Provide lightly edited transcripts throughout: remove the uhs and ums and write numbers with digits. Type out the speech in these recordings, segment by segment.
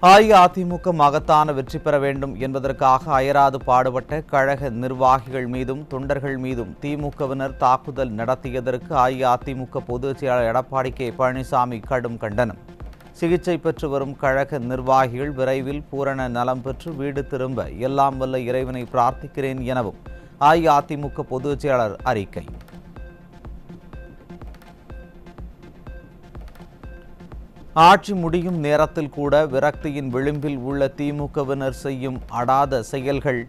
அஇஅதிமுக மகத்தான வெற்றி பெற வேண்டும் என்பதற்காக அயராது பாடுபட்ட கழக நிர்வாகிகள் மீதும் தொண்டர்கள் மீதும் திமுகவினர் தாக்குதல் நடத்தியதற்கு அஇஅதிமுக பொதுச் செயலாளர் எடப்பாடி கே பழனிசாமி கடும் கண்டனம். சிகிச்சை பெற்று வரும் கழக நிர்வாகிகள் விரைவில் பூரண நலம் பெற்று வீடு திரும்ப எல்லாம் வல்ல இறைவனை பிரார்த்திக்கிறேன் எனவும் அஇஅதிமுக பொதுச் செயலாளர் அறிக்கை. ஆட்சி முடியும் நேரத்தில் கூட விரக்தியின் விளிம்பில் உள்ள திமுகவினர் செய்யும் அடாத செயல்கள்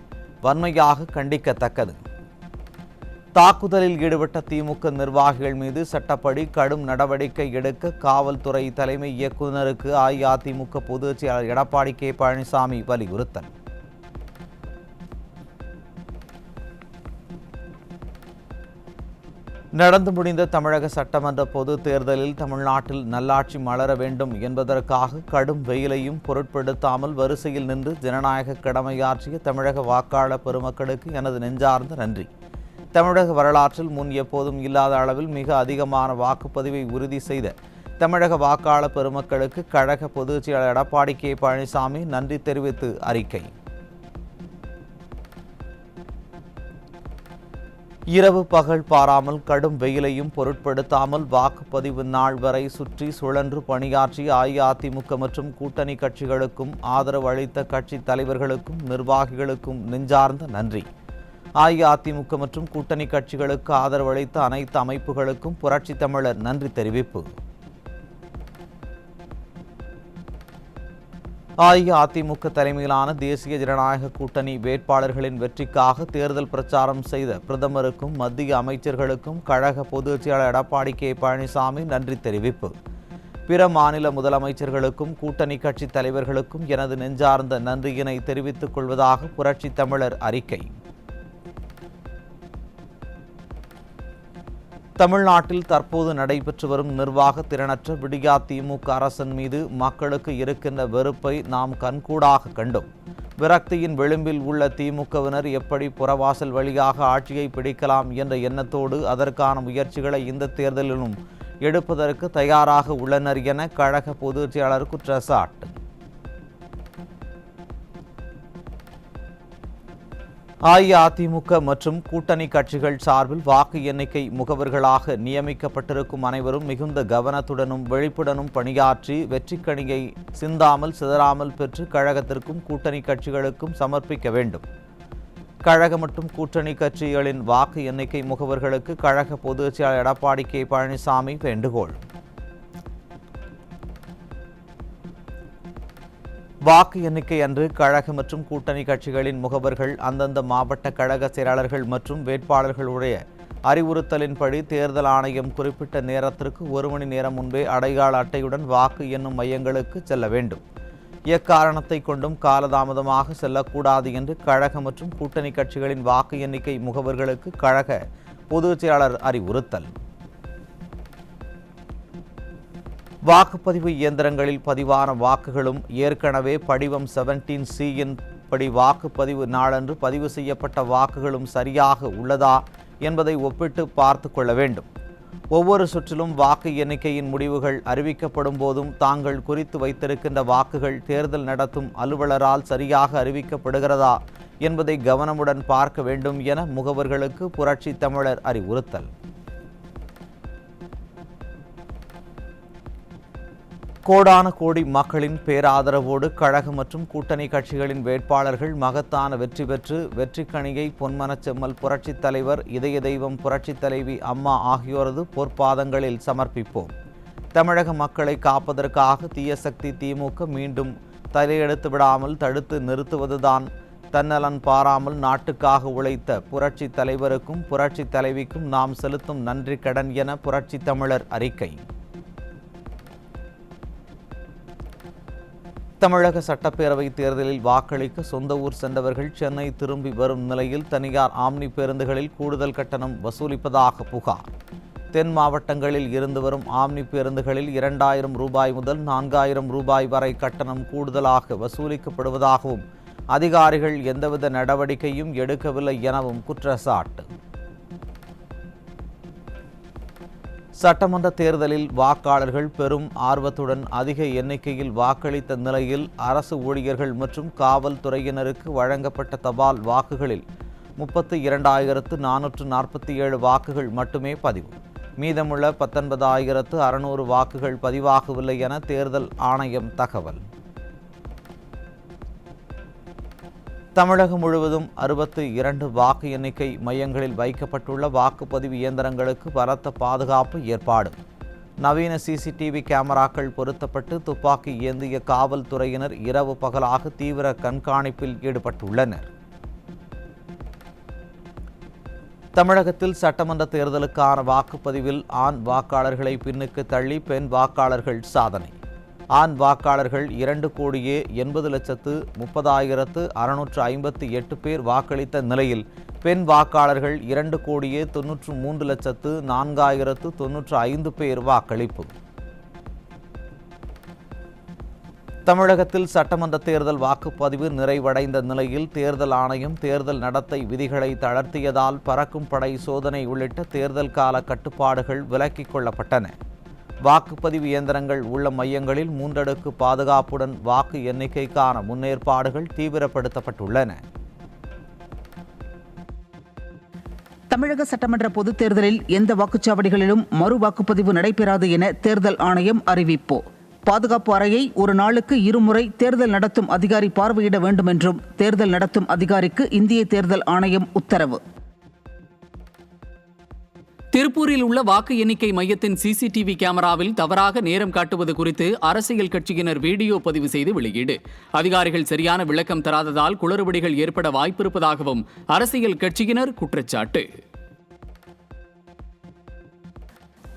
வன்மையாக கண்டிக்கத்தக்கது. தாக்குதலில் ஈடுபட்ட திமுக நிர்வாகிகள் மீது சட்டப்படி கடும் நடவடிக்கை எடுக்க காவல்துறை தலைமை இயக்குநருக்கு அஇஅதிமுக பொதுச் செயலாளர் எடப்பாடி கே பழனிசாமி வலியுறுத்தல். நடந்து முடிந்த தமிழக சட்டமன்ற பொது தேர்தலில் தமிழ்நாட்டில் நல்லாட்சி மலர வேண்டும் என்பதற்காக கடும் வெயிலையும் பொருட்படுத்தாமல் வரிசையில் நின்று ஜனநாயக கடமையாற்றிய தமிழக வாக்காளர் பெருமக்களுக்கு எனது நெஞ்சார்ந்த நன்றி. தமிழக வரலாற்றில் முன் எப்போதும் இல்லாத அளவில் மிக அதிகமான வாக்குப்பதிவை உறுதி செய்த தமிழக வாக்காளர் பெருமக்களுக்கு கழக பொதுச் செயலாளர் எடப்பாடி கே பழனிசாமி நன்றி தெரிவித்து அறிக்கை. இரவு பகல் பாராமல் கடும் வெயிலையும் பொருட்படுத்தாமல் வாக்குப்பதிவு நாள் வரை சுற்றி சுழன்று பணியாற்றிய அஇஅதிமுக மற்றும் கூட்டணி கட்சிகளுக்கும் ஆதரவு அளித்த கட்சி தலைவர்களுக்கும் நிர்வாகிகளுக்கும் நெஞ்சார்ந்த நன்றி. அஇஅதிமுக மற்றும் கூட்டணி கட்சிகளுக்கு ஆதரவு அளித்த அனைத்து அமைப்புகளுக்கும் புரட்சி தமிழர் நன்றி தெரிவிப்பு. அஇஅதிமுக தலைமையிலான தேசிய ஜனநாயக கூட்டணி வேட்பாளர்களின் வெற்றிக்காக தேர்தல் பிரச்சாரம் செய்த பிரதமருக்கும் மத்திய அமைச்சர்களுக்கும் கழக பொதுச் செயலாளர் எடப்பாடி கே பழனிசாமி நன்றி தெரிவிப்பு. பிற மாநில முதலமைச்சர்களுக்கும் கூட்டணி கட்சி தலைவர்களுக்கும் எனது நெஞ்சார்ந்த நன்றியினை தெரிவித்துக் கொள்வதாக புரட்சி தமிழர் அறிக்கை. தமிழ்நாட்டில் தற்போது நடைபெற்று வரும் நிர்வாக திறனற்ற விடியா திமுக அரசின் மீது மக்களுக்கு இருக்கின்ற வெறுப்பை நாம் கண்கூடாக கண்டோம். விரக்தியின் விளிம்பில் உள்ள திமுகவினர் எப்படி புறவாசல் வழியாக ஆட்சியை பிடிக்கலாம் என்ற எண்ணத்தோடு அதற்கான முயற்சிகளை இந்த தேர்தலிலும் எடுப்பதற்கு தயாராக உள்ளனர் என கழக பொதுச் செயலாளர் குற்றச்சாட்டு. அஇஅதிமுக மற்றும் கூட்டணி கட்சிகள் சார்பில் வாக்கு எண்ணிக்கை முகவர்களாக நியமிக்கப்பட்டிருக்கும் அனைவரும் மிகுந்த கவனத்துடனும் விழிப்புடனும் பணியாற்றி வெற்றிக்கணியை சிந்தாமல் சிதறாமல் பெற்று கழகத்திற்கும் கூட்டணி கட்சிகளுக்கும் சமர்ப்பிக்க வேண்டும். கழக மற்றும் கூட்டணி கட்சிகளின் வாக்கு எண்ணிக்கை முகவர்களுக்கு கழக பொதுச் செயலாளர் எடப்பாடி கே பழனிசாமி வேண்டுகோள். வாக்கு எண்ணிக்கை அன்று கழக மற்றும் கூட்டணி கட்சிகளின் முகவர்கள் அந்தந்த மாவட்ட கழக செயலாளர்கள் மற்றும் வேட்பாளர்களுடைய அறிவுறுத்தலின்படி தேர்தல் ஆணையம் குறிப்பிட்ட நேரத்திற்கு 1 மணி நேரம் முன்பே அடையாள அட்டையுடன் வாக்கு எண்ணும் மையங்களுக்கு செல்ல வேண்டும். எக்காரணத்தை கொண்டும் காலதாமதமாக செல்லக்கூடாது என்று கழக மற்றும் கூட்டணி கட்சிகளின் வாக்கு எண்ணிக்கை முகவர்களுக்கு கழக பொதுச் செயலாளர் அறிவுறுத்தல். வாக்குப்பதிவு இயந்திரங்களில் பதிவான வாக்குகளும் ஏற்கனவே படிவம் 17C படி வாக்குப்பதிவு நாளன்று பதிவு செய்யப்பட்ட வாக்குகளும் சரியாக உள்ளதா என்பதை ஒப்பிட்டு பார்த்து கொள்ள வேண்டும். ஒவ்வொரு சுற்றிலும் வாக்கு எண்ணிக்கையின் முடிவுகள் அறிவிக்கப்படும் போதும் தாங்கள் குறித்து வைத்திருக்கின்ற வாக்குகள் தேர்தல் நடத்தும் அலுவலரால் சரியாக அறிவிக்கப்படுகிறதா என்பதை கவனமுடன் பார்க்க வேண்டும் என முகவர்களுக்கு புரட்சி தமிழர் அறிவுறுத்தல். கோடான கோடி மக்களின் பேராதரவோடு கழக மற்றும் கூட்டணி கட்சிகளின் வேட்பாளர்கள் மகத்தான வெற்றி பெற்று வெற்றிக்கணியை பொன்மனச்செம்மல் புரட்சித் தலைவர் இதய தெய்வம் புரட்சித் தலைவி அம்மா ஆகியோரது பொற்பாதங்களில் சமர்ப்பிப்போம். தமிழக மக்களை காப்பதற்காக தீய சக்தி திமுக மீண்டும் தலையெடுத்து விடாமல் தடுத்து நிறுத்துவதுதான் தன்னலன் பாராமல் நாட்டுக்காக உழைத்த புரட்சி தலைவருக்கும் புரட்சி தலைவிக்கும் நாம் செலுத்தும் நன்றி கடன் என புரட்சி தமிழர் அறிக்கை. தமிழக சட்டப்பேரவை தேர்தலில் வாக்களிக்க சொந்த ஊர் சென்றவர்கள் சென்னை திரும்பி வரும் நிலையில் தனியார் ஆம்னி பேருந்துகளில் கூடுதல் கட்டணம் வசூலிப்பதாக புகார். தென் மாவட்டங்களில் இருந்து வரும் ஆம்னி பேருந்துகளில் 2000 ரூபாய் முதல் 4000 ரூபாய் வரை கட்டணம் கூடுதலாக வசூலிக்கப்படுவதாகவும் அதிகாரிகள் எந்தவித நடவடிக்கையும் எடுக்கவில்லை எனவும் குற்றச்சாட்டு. சட்டமன்ற தேர்தலில் வாக்காளர்கள் பெரும் ஆர்வத்துடன் அதிக எண்ணிக்கையில் வாக்களித்த நிலையில் அரசு ஊழியர்கள் மற்றும் காவல்துறையினருக்கு வழங்கப்பட்ட தபால் வாக்குகளில் 32,447 வாக்குகள் மட்டுமே பதிவு. மீதமுள்ள 19,600 வாக்குகள் பதிவாகவில்லை என தேர்தல் ஆணையம் தகவல். தமிழகம் முழுவதும் 62 வாக்கு எண்ணிக்கை மையங்களில் வைக்கப்பட்டுள்ள வாக்குப்பதிவு இயந்திரங்களுக்கு பலத்த பாதுகாப்பு ஏற்பாடு. நவீன சிசிடிவி கேமராக்கள் பொருத்தப்பட்டு துப்பாக்கி ஏந்திய காவல்துறையினர் இரவு பகலாக தீவிர கண்காணிப்பில் ஈடுபட்டுள்ளனர். தமிழகத்தில் சட்டமன்ற தேர்தலுக்கான வாக்குப்பதிவில் ஆண் வாக்காளர்களை பின்னுக்கு தள்ளி பெண் வாக்காளர்கள் சாதனை. ஆண் வாக்காளர்கள் 2,80,30,658 பேர் வாக்களித்த நிலையில் பெண் வாக்காளர்கள் 2,93,04,095 பேர் வாக்களிப்பு. தமிழகத்தில் சட்டமன்ற தேர்தல் வாக்குப்பதிவு நிறைவடைந்த நிலையில் தேர்தல் ஆணையம் தேர்தல் நடத்தை விதிகளை தளர்த்தியதால் பறக்கும் படை சோதனை உள்ளிட்ட தேர்தல் கால கட்டுப்பாடுகள் விலக்கிக் கொள்ளப்பட்டன. வாக்குப்பதிவு இயந்திரங்கள் உள்ள மையங்களில் 3 அடுக்கு பாதுகாப்புடன் வாக்கு எண்ணிக்கைக்கான முன்னேற்பாடுகள் தீவிரப்படுத்தப்பட்டுள்ளன. தமிழக சட்டமன்ற பொதுத் தேர்தலில் எந்த வாக்குச்சாவடிகளிலும் மறு வாக்குப்பதிவு நடைபெறாது என தேர்தல் ஆணையம் அறிவிப்பு. பாதுகாப்பு அறையை ஒரு நாளுக்கு 2 முறை தேர்தல் நடத்தும் அதிகாரி பார்வையிட வேண்டும் என்றும் தேர்தல் நடத்தும் அதிகாரிக்கு இந்திய தேர்தல் ஆணையம் உத்தரவு. திருப்பூரில் உள்ள வாக்கு எண்ணிக்கை மையத்தின் சிசிடிவி கேமராவில் தவறாக நேரம் காட்டுவது குறித்து அரசியல் கட்சியினர் வீடியோ பதிவு செய்து வெளியீடு. அதிகாரிகள் சரியான விளக்கம் தராததால் குளறுபடிகள் ஏற்பட வாய்ப்பிருப்பதாகவும் அரசியல் கட்சியினர் குற்றச்சாட்டு.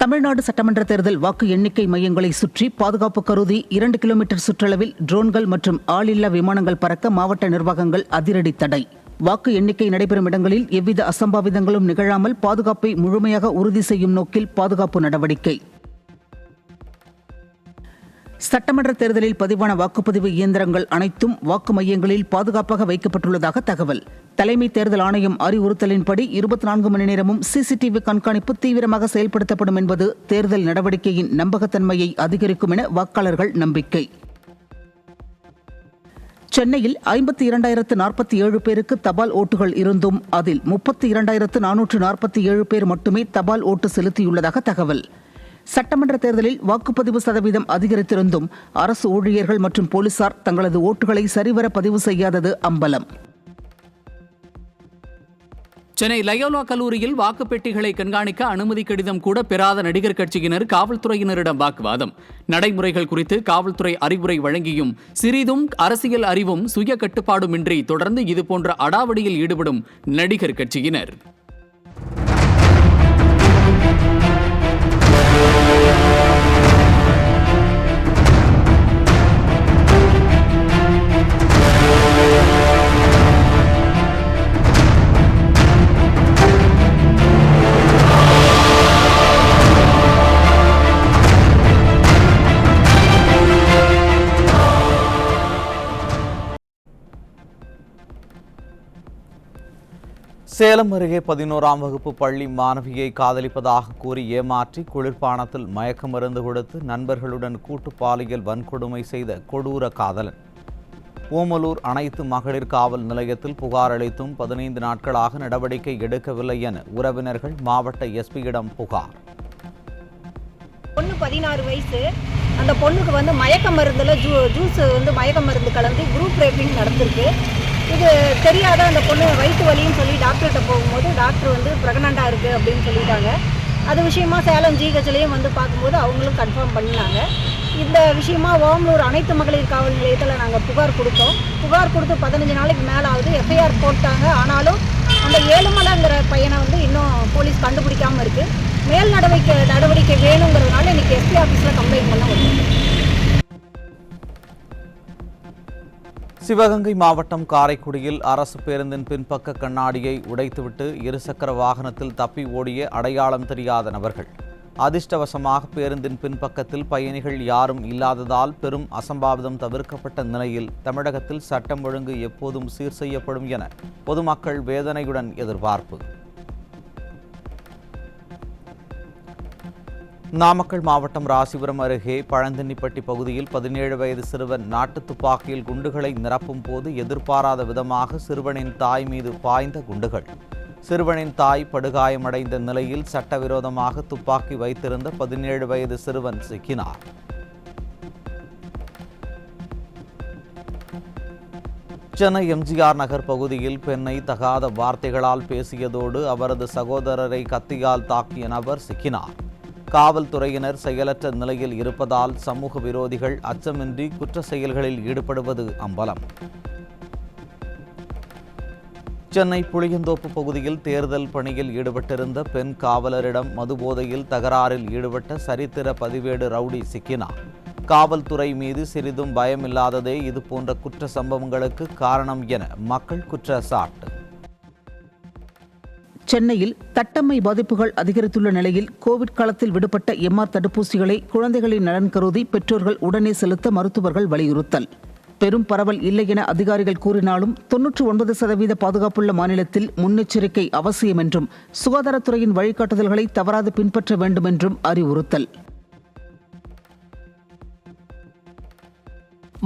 தமிழ்நாடு சட்டமன்ற தேர்தல் வாக்கு எண்ணிக்கை மையங்களை சுற்றி பாதுகாப்பு கருதி 2 கிலோமீட்டர் சுற்றளவில் ட்ரோன்கள் மற்றும் ஆளில்லா விமானங்கள் பறக்க மாவட்ட நிர்வாகங்கள் அதிரடி தடை. வாக்கு எண்ணிக்கை நடைபெறும் இடங்களில் எவ்வித அசம்பாவிதங்களும் நிகழாமல் பாதுகாப்பை முழுமையாக உறுதி செய்யும் நோக்கில் பாதுகாப்பு நடவடிக்கை. சட்டமன்ற தேர்தலில் பதிவான வாக்குப்பதிவு இயந்திரங்கள் அனைத்தும் வாக்கு மையங்களில் பாதுகாப்பாக வைக்கப்பட்டுள்ளதாக தகவல். தலைமை தேர்தல் ஆணையம் அறிவுறுத்தலின்படி 24 மணி நேரமும் சிசிடிவி கண்காணிப்பு தீவிரமாக செயல்படுத்தப்படும் என்பது தேர்தல் நடவடிக்கையின் நம்பகத்தன்மையை அதிகரிக்கும் என வாக்காளர்கள் நம்பிக்கை. சென்னையில் 52,047 பேருக்கு தபால் ஓட்டுகள் இருந்தும் அதில் 32,447 பேர் மட்டுமே தபால் ஓட்டு செலுத்தியுள்ளதாக தகவல். சட்டமன்ற தேர்தலில் வாக்குப்பதிவு சதவீதம் அதிகரித்திருந்தும் அரசு ஊழியர்கள் மற்றும் போலீசார் தங்களது ஓட்டுகளை சரிவர பதிவு செய்யாதது அம்பலம். சென்னை லயோலா கல்லூரியில் வாக்குப்பெட்டிகளை கண்காணிக்க அனுமதி கடிதம் கூட பெறாத நடிகர் கட்சியினர் காவல்துறையினரிடம் வாக்குவாதம். நடைமுறைகள் குறித்து காவல்துறை அறிவுரை வழங்கியும் சிறிதும் அரசியல் அறிவும் சுய கட்டுப்பாடுமின்றி தொடர்ந்து இதுபோன்ற அடாவடியில் ஈடுபடும் நடிகர் கட்சியினர். சேலம் அருகே 11ஆம் வகுப்பு பள்ளி மாணவியை காதலிப்பதாக கூறி ஏமாற்றி குளிர்பானத்தில் மயக்க மருந்து கொடுத்து நண்பர்களுடன் கூட்டு பாலியல் வன்கொடுமை செய்த கொடூர காதலன். ஓமலூர் அனைத்து மகளிர் காவல் நிலையத்தில் புகார் அளித்தும் 15 நாட்களாக நடவடிக்கை எடுக்கவில்லை என உறவினர்கள் மாவட்ட எஸ்பியிடம் புகார். பொண்ணு 16 வயசு. அந்த பொண்ணுக்கு மயக்க மருந்துல ஜூஸ் மயக்க மருந்து கலந்து குரூப் ரேப்பிங் நடந்திருக்கு. இது தெரியாத அந்த பொண்ணு வயிற்று வலின்னு சொல்லி டாக்டர்கிட்ட போகும்போது டாக்டர் ப்ரெக்னெண்ட்டாக இருக்குது அப்படின்னு சொல்லிட்டாங்க. அது விஷயமா சேலம் ஜிஹெச்லேயும் பார்க்கும்போது அவங்களும் கன்ஃபார்ம் பண்ணினாங்க. இந்த விஷயமா ஓமலூர் அனைத்து மகளிர் காவல் நிலையத்தில் நாங்கள் புகார் கொடுத்தோம். புகார் கொடுத்து 15 நாளைக்கு மேலே ஆகுது. எஃப்ஐஆர் போட்டாங்க. ஆனாலும் அந்த ஏழுமலைங்கிற பையனை இன்னும் போலீஸ் கண்டுபிடிக்காமல் இருக்குது. மேல் நடவடிக்கை வேணுங்கிறதுனால இன்றைக்கி எஸ்பி ஆஃபீஸில் கம்ப்ளைண்ட் பண்ண முடியும். சிவகங்கை மாவட்டம் காரைக்குடியில் அரசு பேருந்தின் பின்பக்க கண்ணாடியை உடைத்துவிட்டு இருசக்கர வாகனத்தில் தப்பி ஓடிய அடையாளம் தெரியாத நபர்கள். அதிர்ஷ்டவசமாக பேருந்தின் பின்பக்கத்தில் பயணிகள் யாரும் இல்லாததால் பெரும் அசம்பாவிதம் தவிர்க்கப்பட்ட நிலையில் தமிழகத்தில் சட்டம் ஒழுங்கு எப்போதும் சீர் செய்யப்படும் என பொதுமக்கள் வேதனையுடன் எதிர்பார்ப்பு. நாமக்கல் மாவட்டம் ராசிபுரம் அருகே பழந்தண்ணிப்பட்டி பகுதியில் 17 வயது சிறுவன் நாட்டு துப்பாக்கியில் குண்டுகளை நிரப்பும் போது எதிர்பாராத விதமாக சிறுவனின் தாய் மீது பாய்ந்த குண்டுகள். சிறுவனின் தாய் படுகாயமடைந்த நிலையில் சட்டவிரோதமாக துப்பாக்கி வைத்திருந்த 17 வயது சிறுவன் சிக்கினார். சென்னை எம்ஜிஆர் நகர் பகுதியில் பெண்ணை தகாத வார்த்தைகளால் பேசியதோடு அவரது சகோதரரை கத்தியால் தாக்கிய நபர் சிக்கினார். காவல்துறையினர் செயலற்ற நிலையில் இருப்பதால் சமூக விரோதிகள் அச்சமின்றி குற்ற செயல்களில் ஈடுபடுவது அம்பலம். சென்னை புளியந்தோப்பு பகுதியில் தேர்தல் பணியில் ஈடுபட்டிருந்த பெண் காவலரிடம் மதுபோதையில் தகராறில் ஈடுபட்ட சரித்திர பதிவேடு ரவுடி சிக்கினார். காவல்துறை மீது சிறிதும் பயமில்லாததே இதுபோன்ற குற்ற சம்பவங்களுக்கு காரணம் என மக்கள் குற்றச்சாட்டு. சென்னையில் தட்டம்மை பாதிப்புகள் அதிகரித்துள்ள நிலையில் கோவிட் காலத்தில் விடுபட்ட எம்ஆர் தடுப்பூசிகளை குழந்தைகளின் நலன் கருதி பெற்றோர்கள் உடனே செலுத்த மருத்துவர்கள் வலியுறுத்தல். பெரும் பரவல் இல்லை என அதிகாரிகள் கூறினாலும் 99% பாதுகாப்புள்ள மாநிலத்தில் முன்னெச்சரிக்கை அவசியம் என்றும் சுகாதாரத்துறையின் வழிகாட்டுதல்களை தவறாது பின்பற்ற வேண்டும் என்றும் அறிவுறுத்தல்.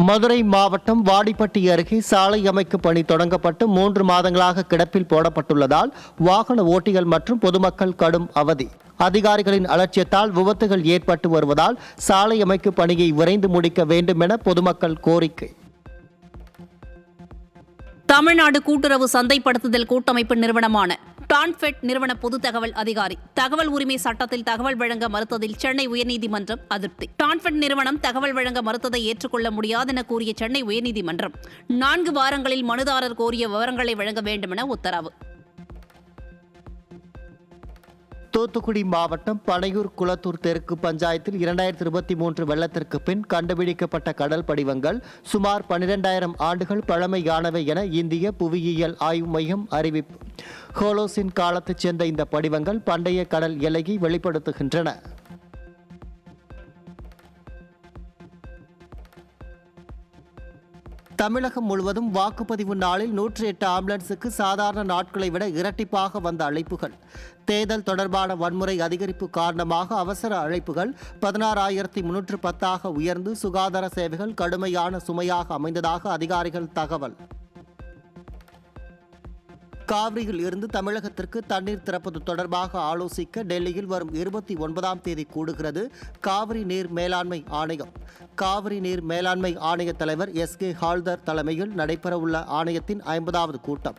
மதுரை மாவட்டம் வாடிப்பட்டி அருகே சாலை அமைக்கும் பணி தொடங்கப்பட்டு 3 மாதங்களாக கிடப்பில் போடப்பட்டுள்ளதால் வாகன ஓட்டிகள் மற்றும் பொதுமக்கள் கடும் அவதி. அதிகாரிகளின் அலட்சியத்தால் விபத்துகள் ஏற்பட்டு வருவதால் சாலை அமைக்கும் பணியை விரைந்து முடிக்க வேண்டும் என பொதுமக்கள் கோரிக்கை. தமிழ்நாடு கூட்டுறவு சந்தைப்படுத்துதல் கூட்டமைப்பு நிறுவனமான டான்ஃபெட் நிறுவன பொது தகவல் அதிகாரி தகவல் உரிமை சட்டத்தில் தகவல் வழங்க மறுத்ததில் சென்னை உயர்நீதிமன்றம் அதிருப்தி. டான்ஃபெட் நிறுவனம் தகவல் வழங்க மறுத்ததை ஏற்றுக்கொள்ள முடியாதென கூறிய சென்னை உயர்நீதிமன்றம் 4 வாரங்களில் மனுதாரர் கோரிய விவரங்களை வழங்க வேண்டும் என உத்தரவு. தூத்துக்குடி மாவட்டம் பனையூர் குளத்தூர் தெற்கு பஞ்சாயத்தில் 2023 வெள்ளத்திற்கு பின் கண்டுபிடிக்கப்பட்ட கடல் படிவங்கள் சுமார் 12,000 ஆண்டுகள் பழமையானவை என இந்திய புவியியல் ஆய்வு மையம் அறிவிப்பு. ஹோலோசின் காலத்தைச் சேர்ந்த இந்த படிவங்கள் பண்டைய கடல் எல்லையை வெளிப்படுத்துகின்றன. தமிழகம் முழுவதும் வாக்குப்பதிவு நாளில் 108 ஆம்புலன்ஸுக்கு சாதாரண நாட்களை விட இரட்டிப்பாக வந்த அழைப்புகள். தேர்தல் தொடர்பான வன்முறை அதிகரிப்பு காரணமாக அவசர அழைப்புகள் 16,310 உயர்ந்து சுகாதார சேவைகள் கடுமையான சுமையாக அமைந்ததாக அதிகாரிகள் தகவல். காவிரியில் இருந்து தமிழகத்திற்கு தண்ணீர் திறப்பது தொடர்பாக ஆலோசிக்க டெல்லியில் வரும் 29ஆம் தேதி கூடுகிறது காவிரி நீர் மேலாண்மை ஆணையம். காவிரி நீர் மேலாண்மை ஆணைய தலைவர் SK ஹால்தர் தலைமையில் நடைபெறவுள்ள ஆணையத்தின் 50வது கூட்டம்.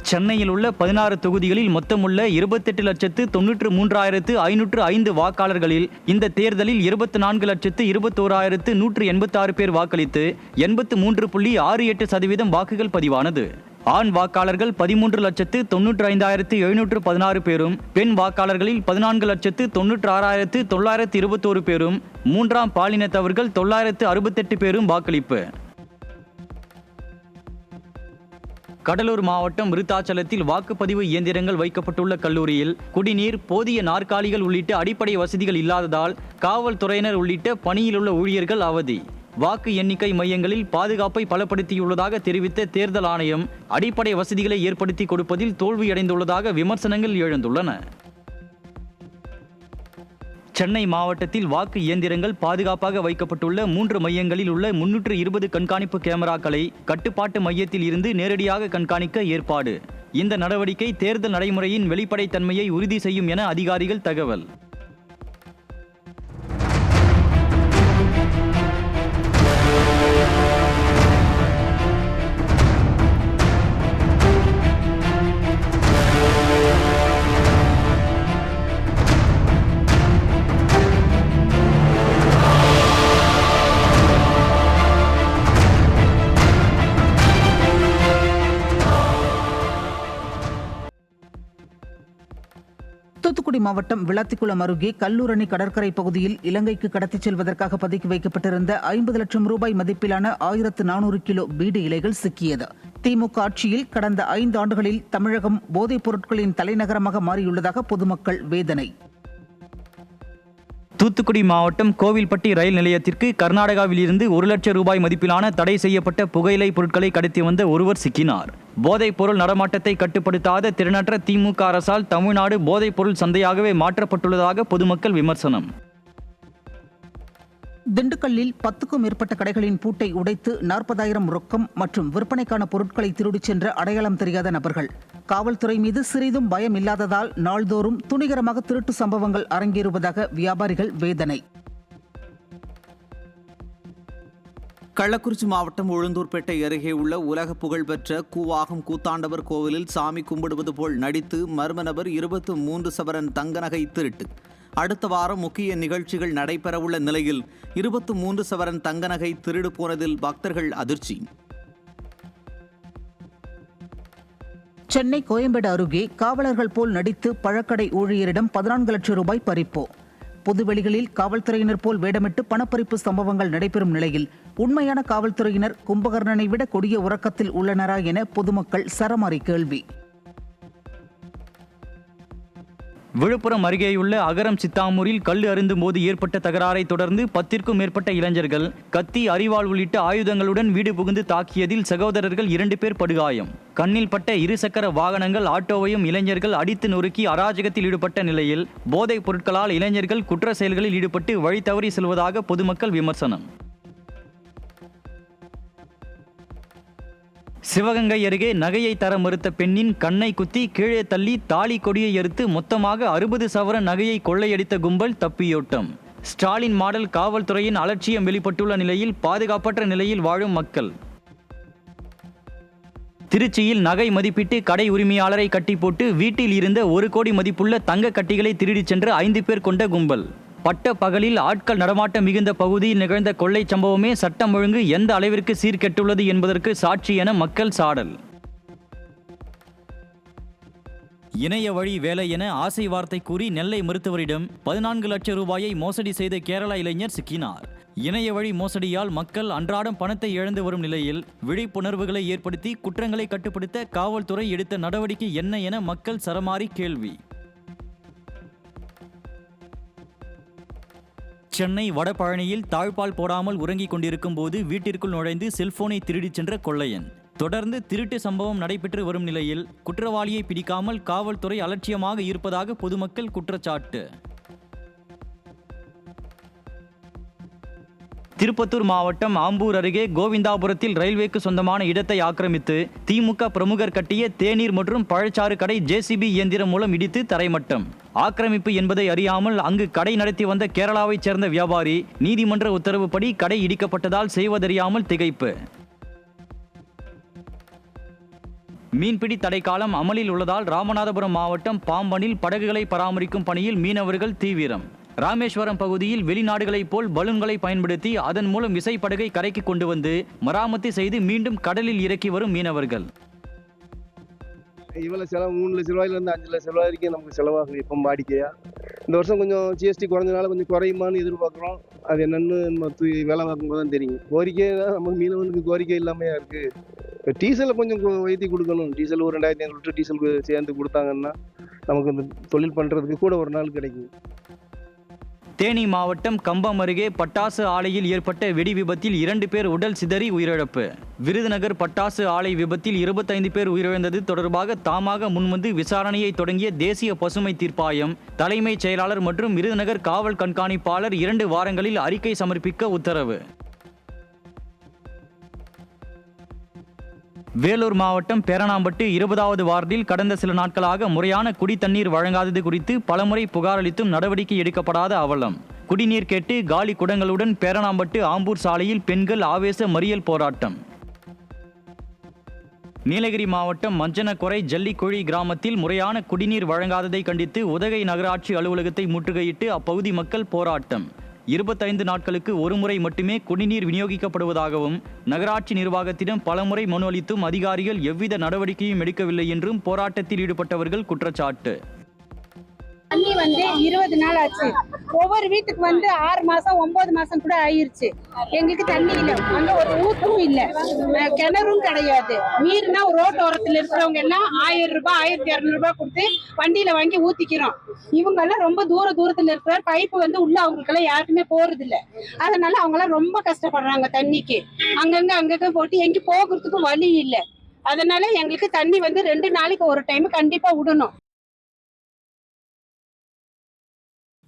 சென்னையில் உள்ள 16 தொகுதிகளில் மொத்தமுள்ள 28,93,505 வாக்காளர்களில் இந்த தேர்தலில் 24,21,186 பேர் வாக்களித்து 83.68% வாக்குகள் பதிவானது. ஆண் வாக்காளர்கள் 13,95,716 பேரும், பெண் வாக்காளர்களில் 14,96,921 பேரும், 3ஆம் பாலினத்தவர்கள் 968 பேரும் வாக்களிப்பு. கடலூர் மாவட்டம் விருத்தாச்சலத்தில் வாக்குப்பதிவு இயந்திரங்கள் வைக்கப்பட்டுள்ள கல்லூரியில் குடிநீர், போதிய நாற்காலிகள் உள்ளிட்ட அடிப்படை வசதிகள் இல்லாததால் காவல்துறையினர் உள்ளிட்ட பணியிலுள்ள ஊழியர்கள் அவதி. வாக்கு எண்ணிக்கை மையங்களில் பாதுகாப்பை பலப்படுத்தியுள்ளதாக தெரிவித்த தேர்தல் ஆணையம் அடிப்படை வசதிகளை ஏற்படுத்தி கொடுப்பதில் தோல்வியடைந்துள்ளதாக விமர்சனங்கள் எழுந்துள்ளன. சென்னை மாவட்டத்தில் வாக்கு இயந்திரங்கள் பாதுகாப்பாக வைக்கப்பட்டுள்ள 3 மையங்களில் உள்ள 320 கண்காணிப்பு கேமராக்களை கட்டுப்பாட்டு மையத்தில் இருந்து நேரடியாக கண்காணிக்க ஏற்பாடு. இந்த நடவடிக்கை தேர்தல் நடைமுறையின் வெளிப்படைத்தன்மையை உறுதி செய்யும் என அதிகாரிகள் தகவல். தூத்துக்குடி மாவட்டம் விளாத்திக்குளம் அருகே கல்லூரணி கடற்கரை பகுதியில் இலங்கைக்கு கடத்திச் செல்வதற்காக பதுக்கி வைக்கப்பட்டிருந்த 50 லட்சம் ரூபாய் மதிப்பிலான 1400 கிலோ பீடி இலைகள் சிக்கியது. திமுக ஆட்சியில் கடந்த 5 ஆண்டுகளில் தமிழகம் போதைப் பொருட்களின் தலைநகரமாக மாறியுள்ளதாக பொதுமக்கள் வேதனை. தூத்துக்குடி மாவட்டம் கோவில்பட்டி ரயில் நிலையத்திற்கு கர்நாடகாவில் இருந்து 1 லட்சம் ரூபாய் மதிப்பிலான தடை செய்யப்பட்ட புகையிலை பொருட்களை கடத்தி வந்த ஒருவர் சிக்கினார். போதைப் பொருள் நடமாட்டத்தை கட்டுப்படுத்தாத திறனற்ற திமுக அரசால் தமிழ்நாடு போதைப் பொருள் சந்தையாகவே மாற்றப்பட்டுள்ளதாக பொதுமக்கள் விமர்சனம். திண்டுக்கல்லில் 10க்கும் மேற்பட்ட கடைகளின் பூட்டை உடைத்து 40,000 ரொக்கம் மற்றும் விற்பனைக்கான பொருட்களை திருடிச் சென்ற அடையாளம் தெரியாத நபர்கள். காவல்துறை மீது சிறிதும் பயம் இல்லாததால் நாள்தோறும் துணிகரமாக திருட்டு சம்பவங்கள் அரங்கேறுவதாக வியாபாரிகள் வேதனை. கள்ளக்குறிச்சி மாவட்டம் உளுந்தூர்பேட்டை அருகே உள்ள உலக புகழ்பெற்ற கூவாகம் கூத்தாண்டவர் கோவிலில் சாமி கும்பிடுவது போல் நடித்து மர்ம நபர் 23 சவரன் தங்க நகை திருட்டு. அடுத்த வாரம் முக்கிய நிகழ்ச்சிகள் நடைபெறவுள்ள நிலையில் 23 சவரன் தங்க நகை திருடு போனதில் பக்தர்கள் அதிர்ச்சி. சென்னை கோயம்பேடு அருகே காவலர்கள் போல் நடித்து பழக்கடை ஊழியரிடம் 14 லட்சம் ரூபாய் பறிப்பு. பொதுவெளிகளில் காவல்துறையினர் போல் வேடமிட்டு பணப்பறிப்பு சம்பவங்கள் நடைபெறும் நிலையில் உண்மையான காவல்துறையினர் கும்பகர்ணனை விட கொடிய உறக்கத்தில் உள்ளனரா என பொதுமக்கள் சரமாரி கேள்வி. விழுப்புரம் அருகேயுள்ள அகரம் சித்தாமூரில் கல் அருந்தும் போது ஏற்பட்ட தகராறை தொடர்ந்து 10க்கும் மேற்பட்ட இளைஞர்கள் கத்தி, அரிவாள் உள்ளிட்ட ஆயுதங்களுடன் வீடு புகுந்து தாக்கியதில் சகோதரர்கள் 2 பேர் படுகாயம். கண்ணில் பட்ட 2 சக்கர வாகனங்கள் ஆட்டோவையும் இளைஞர்கள் அடித்து நொறுக்கி அராஜகத்தில் ஈடுபட்ட நிலையில் போதைப் பொருட்களால் இளைஞர்கள் குற்ற செயல்களில் ஈடுபட்டு வழி தவறி செல்வதாக பொதுமக்கள் விமர்சனம். சிவகங்கை அருகே நகையை தர மறுத்த பெண்ணின் கண்ணை குத்தி கீழே தள்ளி தாலி கொடியை எரித்து மொத்தமாக 60 சவரன் நகையை கொள்ளையடித்த கும்பல் தப்பியோட்டம். ஸ்டாலின் மாடல் காவல்துறையின் அலட்சியம் வெளிப்பட்டுள்ள நிலையில் பாதுகாப்பற்ற நிலையில் வாழும் மக்கள். திருச்சியில் நகை மதிப்பிட்டு கடை உரிமையாளரை கட்டி போட்டு வீட்டில் இருந்த 1 கோடி மதிப்புள்ள தங்க கட்டிகளை திருடிச் சென்ற 5 பேர் கொண்ட கும்பல். பட்ட பகலில் ஆட்கள் நடமாட்டம் மிகுந்த பகுதியில் நிகழ்ந்த கொள்ளை சம்பவமே சட்டம் ஒழுங்கு எந்த அளவிற்கு சீர்கெட்டுள்ளது என்பதற்கு சாட்சி என மக்கள் சாடல். இணைய வழி வேலை என ஆசை வார்த்தை கூறி நெல்லை மருத்துவரிடம் 14 லட்சம் ரூபாயை மோசடி செய்த கேரளா இளைஞர் சிக்கினார். இணைய வழி மோசடியால் மக்கள் அன்றாடம் பணத்தை இழந்து வரும் நிலையில் விழிப்புணர்வுகளை ஏற்படுத்தி குற்றங்களை கட்டுப்படுத்த காவல்துறை எடுத்த நடவடிக்கை என்ன என மக்கள் சரமாரி கேள்வி. சென்னை வடபழனியில் தாழ்பால் போடாமல் உறங்கிக் கொண்டிருக்கும் போது வீட்டிற்குள் நுழைந்து செல்போனை திருடிச் சென்ற கொள்ளையன். தொடர்ந்து திருட்டு சம்பவம் நடைபெற்று வரும் நிலையில் குற்றவாளியை பிடிக்காமல் காவல்துறை அலட்சியமாக இருப்பதாக பொதுமக்கள் குற்றச்சாட்டு. திருப்பத்தூர் மாவட்டம் ஆம்பூர் அருகே கோவிந்தாபுரத்தில் ரயில்வேக்கு சொந்தமான இடத்தை ஆக்கிரமித்து திமுக பிரமுகர் கட்டிய தேநீர் மற்றும் பழச்சாறு கடை ஜேசிபி இயந்திரம் மூலம் இடித்து தரைமட்டம். ஆக்கிரமிப்பு என்பதை அறியாமல் அங்கு கடை நடத்தி வந்த கேரளாவைச் சேர்ந்த வியாபாரி நீதிமன்ற உத்தரவுப்படி கடை இடிக்கப்பட்டதால் செய்வதறியாமல் திகைப்பு. மீன்பிடி தடைக்காலம் அமலில் உள்ளதால் ராமநாதபுரம் மாவட்டம் பாம்பனில் படகுகளை பராமரிக்கும் பணியில் மீனவர்கள் தீவிரம். ராமேஸ்வரம் பகுதியில் வெளிநாடுகளைப் போல் பலூன்களை பயன்படுத்தி அதன் மூலம் விசைப்படகை கரைக்கு கொண்டு வந்து மராமத்து செய்து மீண்டும் கடலில் இறக்கி வரும் மீனவர்கள். இவ்வளோ செலவு 3 லட்ச ரூபாயிலேருந்து 5 லட்ச ரூபாய் வரைக்கும் நமக்கு செலவாகுது. இப்போ வாடிக்கையா இந்த வருஷம் கொஞ்சம் ஜிஎஸ்டி குறைஞ்சனால கொஞ்சம் குறையுமான்னு எதிர்பார்க்குறோம். அது என்னென்னு வேலை பார்க்கும்போது தான் தெரியும். கோரிக்கை தான் நமக்கு மீனவனுக்கு கோரிக்கை இல்லாமையா இருக்குது. இப்போ டீசலை கொஞ்சம் உயர்த்தி கொடுக்கணும். டீசல் ஒரு 2500 லிட்டர் டீசலுக்கு சேர்ந்து கொடுத்தாங்கன்னா நமக்கு இந்த தொழில் பண்ணுறதுக்கு கூட ஒரு நாள் கிடைக்கும். தேனி மாவட்டம் கம்பம் அருகே பட்டாசு ஆலையில் ஏற்பட்ட வெடி விபத்தில் 2 பேர் உடல் சிதறி உயிரிழப்பு. விருதுநகர் பட்டாசு ஆலை விபத்தில் 25 பேர் உயிரிழந்தது தொடர்பாக தாமாக முன்வந்து விசாரணையை தொடங்கிய தேசிய பசுமை தீர்ப்பாயம் தலைமைச் செயலாளர் மற்றும் விருதுநகர் காவல் கண்காணிப்பாளர் 2 வாரங்களில் அறிக்கை சமர்ப்பிக்க உத்தரவு. வேலூர் மாவட்டம் பேரணாம்பட்டு 20வது வார்டில் கடந்த சில நாட்களாக முறையான குடி தண்ணீர் வழங்காதது குறித்து பலமுறை புகார் அளித்தும் நடவடிக்கை எடுக்கப்படாத அவலம். குடிநீர் கேட்டு காலி குடங்களுடன் பேரணாம்பட்டு ஆம்பூர் சாலையில் பெண்கள் ஆவேச மறியல் போராட்டம். நீலகிரி மாவட்டம் மஞ்சனக்குறை ஜல்லிக்குழி கிராமத்தில் முறையான குடிநீர் வழங்காததை கண்டித்து உதகை நகராட்சி அலுவலகத்தை முற்றுகையிட்டு அப்பகுதி மக்கள் போராட்டம். 25 நாட்களுக்கு ஒரு முறை மட்டுமே குடிநீர் விநியோகிக்கப்படுவதாகவும் நகராட்சி நிர்வாகத்திடம் பலமுறை மனு அளித்தும் அதிகாரிகள் எவ்வித நடவடிக்கையும் எடுக்கவில்லை என்றும் போராட்டத்தில் ஈடுபட்டவர்கள் குற்றச்சாட்டு. தண்ணி வந்து 20 நாள் ஆச்சு. ஒவ்வொரு வீட்டுக்கு வந்து 6 மாசம் 9 மாசம் கூட ஆயிருச்சு. எங்களுக்கு தண்ணி இல்லை, அங்க ஒரு ஊத்தும் இல்லை, கிணறும் கிடையாது. மீறினா ரோட்டோரத்தில் இருக்கிறவங்க எல்லாம் 1000 ரூபாய் 1200 ரூபாய் கொடுத்து வண்டியில வாங்கி ஊத்திக்கிறோம். இவங்க எல்லாம் ரொம்ப தூரத்துல இருக்கிற பைப்பு வந்து உள்ள அவங்களுக்கெல்லாம் யாருக்குமே போறது இல்லை. அதனால அவங்க எல்லாம் ரொம்ப கஷ்டப்படுறாங்க தண்ணிக்கு. அங்கங்க போட்டு எங்க போகிறதுக்கு வழி இல்லை. அதனால எங்களுக்கு தண்ணி வந்து 2 நாளைக்கு ஒரு டைம் கண்டிப்பா விடணும்.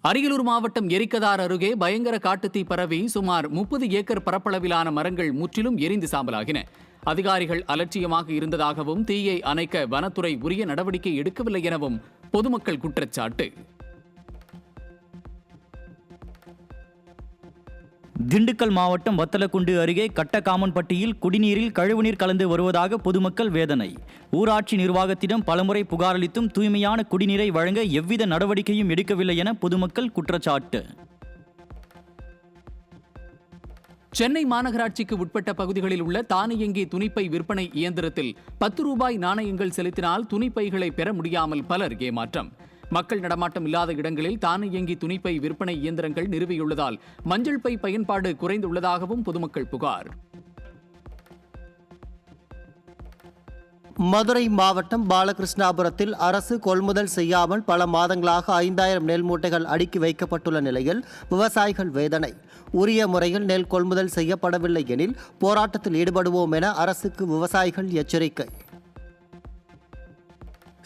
அரியலூர் மாவட்டம் எரிக்கதார் அருகே பயங்கர காட்டுத்தீ பரவி சுமார் 30 ஏக்கர் பரப்பளவிலான மரங்கள் முற்றிலும் எரிந்து சாம்பலாகின. அதிகாரிகள் அலட்சியமாக இருந்ததாகவும் தீயை அணைக்க வனத்துறை உரிய நடவடிக்கை எடுக்கவில்லை எனவும் பொதுமக்கள் குற்றச்சாட்டு. திண்டுக்கல் மாவட்டம் வத்தலக்குண்டு அருகே கட்டகாமன்பட்டியில் குடிநீரில் கழிவுநீர் கலந்து வருவதாக பொதுமக்கள் வேதனை. ஊராட்சி நிர்வாகத்திடம் பலமுறை புகாரளித்தும் தூய்மையான குடிநீரை வழங்க எவ்வித நடவடிக்கையும் எடுக்கவில்லை என பொதுமக்கள் குற்றச்சாட்டு. சென்னை மாநகராட்சிக்கு உட்பட்ட பகுதிகளில் உள்ள தானியங்கி துணிப்பை விற்பனை இயந்திரத்தில் 10 ரூபாய் நாணயங்கள் செலுத்தினால் துணிப்பைகளை பெற முடியாமல் பலர் ஏமாற்றம். மக்கள் நடமாட்டம் இல்லாத இடங்களில் தானியங்கி துணிப்பை விற்பனை இயந்திரங்கள் நிறுவியுள்ளதால் மஞ்சள் பை பயன்பாடு குறைந்துள்ளதாகவும் பொதுமக்கள் புகார். மதுரை மாவட்டம் பாலகிருஷ்ணாபுரத்தில் அரசு கொள்முதல் செய்யாமல் பல மாதங்களாக 5000 நெல் மூட்டைகள் அடுக்கி வைக்கப்பட்டுள்ள நிலையில் விவசாயிகள் வேதனை. உரிய முறையில் நெல் கொள்முதல் செய்யப்படவில்லை எனில் போராட்டத்தில் ஈடுபடுவோம் என அரசுக்கு விவசாயிகள் எச்சரிக்கை.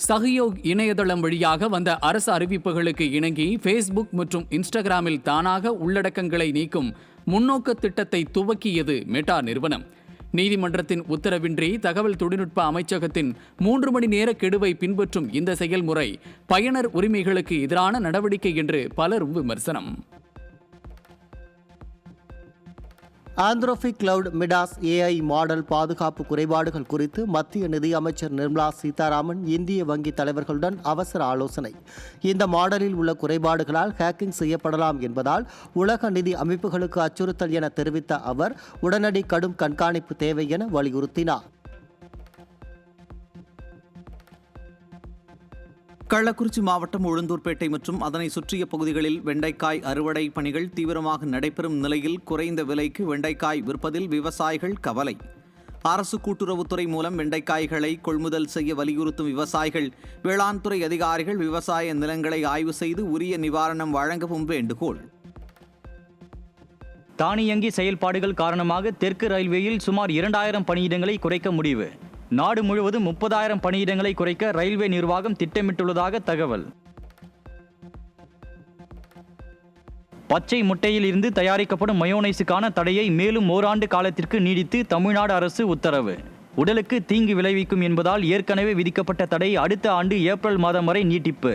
சஹயோக் இணையதளம் வழியாக வந்த அரசு அறிவிப்புகளுக்கு இணங்கி ஃபேஸ்புக் மற்றும் இன்ஸ்டாகிராமில் தானாக உள்ளடக்கங்களை நீக்கும் முன்னோக்க திட்டத்தை துவக்கியது மெட்டா நிறுவனம். நீதிமன்றத்தின் உத்தரவின்றி தகவல் தொழில்நுட்ப அமைச்சகத்தின் 3 மணி நேர கெடுவை பின்பற்றும் இந்த செயல்முறை பயனர் உரிமைகளுக்கு எதிரான நடவடிக்கை என்று பலரும் விமர்சனம். Anthropic cloud Midas AI model பாதுகாப்பு குறைபாடுகள் குறித்து மத்திய நிதியமைச்சர் நிர்மலா சீதாராமன் இந்திய வங்கி தலைவர்களுடன் அவசர ஆலோசனை. இந்த மாடலில் உள்ள குறைபாடுகளால் ஹேக்கிங் செய்யப்படலாம் என்பதால் உலக நிதி அமைப்புகளுக்கு அச்சுறுத்தல் என தெரிவித்த அவர் உடனடி கடும் கண்காணிப்பு தேவை என வலியுறுத்தினார். கள்ளக்குறிச்சி மாவட்டம் உளுந்தூர்பேட்டை மற்றும் அதனை சுற்றிய பகுதிகளில் வெண்டைக்காய் அறுவடை பணிகள் தீவிரமாக நடைபெறும் நிலையில் குறைந்த விலைக்கு வெண்டைக்காய் விற்பதில் விவசாயிகள் கவலை. அரசு கூட்டுறவுத்துறை மூலம் வெண்டைக்காய்களை கொள்முதல் செய்ய வலியுறுத்தும் விவசாயிகள் வேளாண் துறை அதிகாரிகள் விவசாய நிலங்களை ஆய்வு செய்து உரிய நிவாரணம் வழங்கவும் வேண்டுகோள். தானியங்கி செயல்பாடுகள் காரணமாக தெற்கு ரயில்வேயில் சுமார் 2000 பணியிடங்களை குறைக்க முடிவு. நாடு முழுவதும் 30,000 பணியிடங்களை குறைக்க ரயில்வே நிர்வாகம் திட்டமிட்டுள்ளதாக தகவல். பச்சை முட்டையில் இருந்து தயாரிக்கப்படும் மயோனைஸுக்கான தடையை மேலும் ஓராண்டு காலத்திற்கு நீடித்து தமிழ்நாடு அரசு உத்தரவு. உடலுக்கு தீங்கு விளைவிக்கும் என்பதால் ஏற்கனவே விதிக்கப்பட்ட தடை அடுத்த ஆண்டு ஏப்ரல் மாதம் வரை நீட்டிப்பு.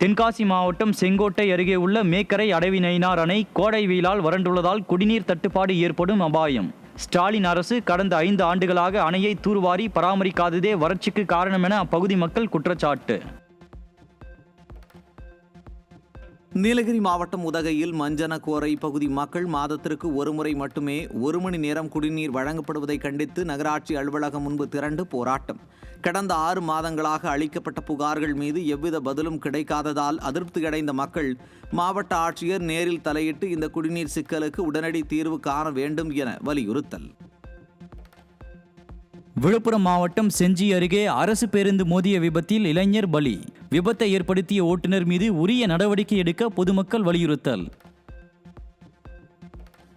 தென்காசி மாவட்டம் செங்கோட்டை அருகே உள்ள மேக்கரை அடவிநயினார் அணை கோடை வெயிலால் வறண்டுள்ளதால் குடிநீர் தட்டுப்பாடு ஏற்படும் அபாயம். ஸ்டாலின் அரசு கடந்த 5 ஆண்டுகளாக அணையை தூர்வாரி பராமரிக்காததே வறட்சிக்கு காரணம் என அப்பகுதி மக்கள் குற்றச்சாட்டு. நீலகிரி மாவட்டம் உதகையில் மஞ்சனக்கோரை பகுதி மக்கள் மாதத்திற்கு ஒரு முறை மட்டுமே 1 மணி நேரம் குடிநீர் வழங்கப்படுவதை கண்டித்து நகராட்சி அலுவலகம் முன்பு திரண்டு போராட்டம். கடந்த 6 மாதங்களாக அளிக்கப்பட்ட புகார்கள் மீது எவ்வித பதிலும் கிடைக்காததால் அதிருப்தியடைந்த மக்கள் மாவட்ட ஆட்சியர் நேரில் தலையிட்டு இந்த குடிநீர் சிக்கலுக்கு உடனடி தீர்வு காண வேண்டும் என வலியுறுத்தல். விழுப்புரம் மாவட்டம் செஞ்சி அருகே அரசு பேருந்து மோதிய விபத்தில் இளைஞர் பலி. விபத்தை ஏற்படுத்திய ஓட்டுநர் மீது உரிய நடவடிக்கை எடுக்க பொதுமக்கள் வலியுறுத்தல்.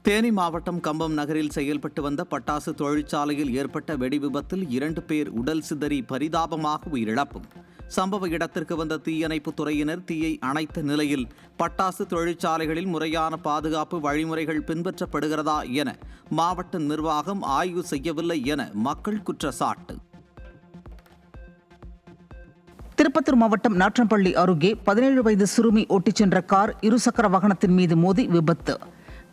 தேனி மாவட்டம் கம்பம் நகரில் செயல்பட்டு வந்த பட்டாசு தொழிற்சாலையில் ஏற்பட்ட வெடி விபத்தில் 2 பேர் உடல் சிதறி பரிதாபமாக உயிரிழப்பு. சம்பவ இடத்திற்கு வந்த தீயணைப்பு துறையினர் தீயை அணைத்த நிலையில் பட்டாசு தொழிற்சாலைகளில் முறையான பாதுகாப்பு வழிமுறைகள் பின்பற்றப்படுகிறதா என மாவட்ட நிர்வாகம் ஆய்வு செய்யவில்லை என மக்கள் குற்றச்சாட்டு. திருப்பத்தூர் மாவட்டம் நாற்றம்பள்ளி அருகே 17 வயது சிறுமி ஓட்டிச் சென்ற கார் இருசக்கர வாகனத்தின் மீது மோதி விபத்து.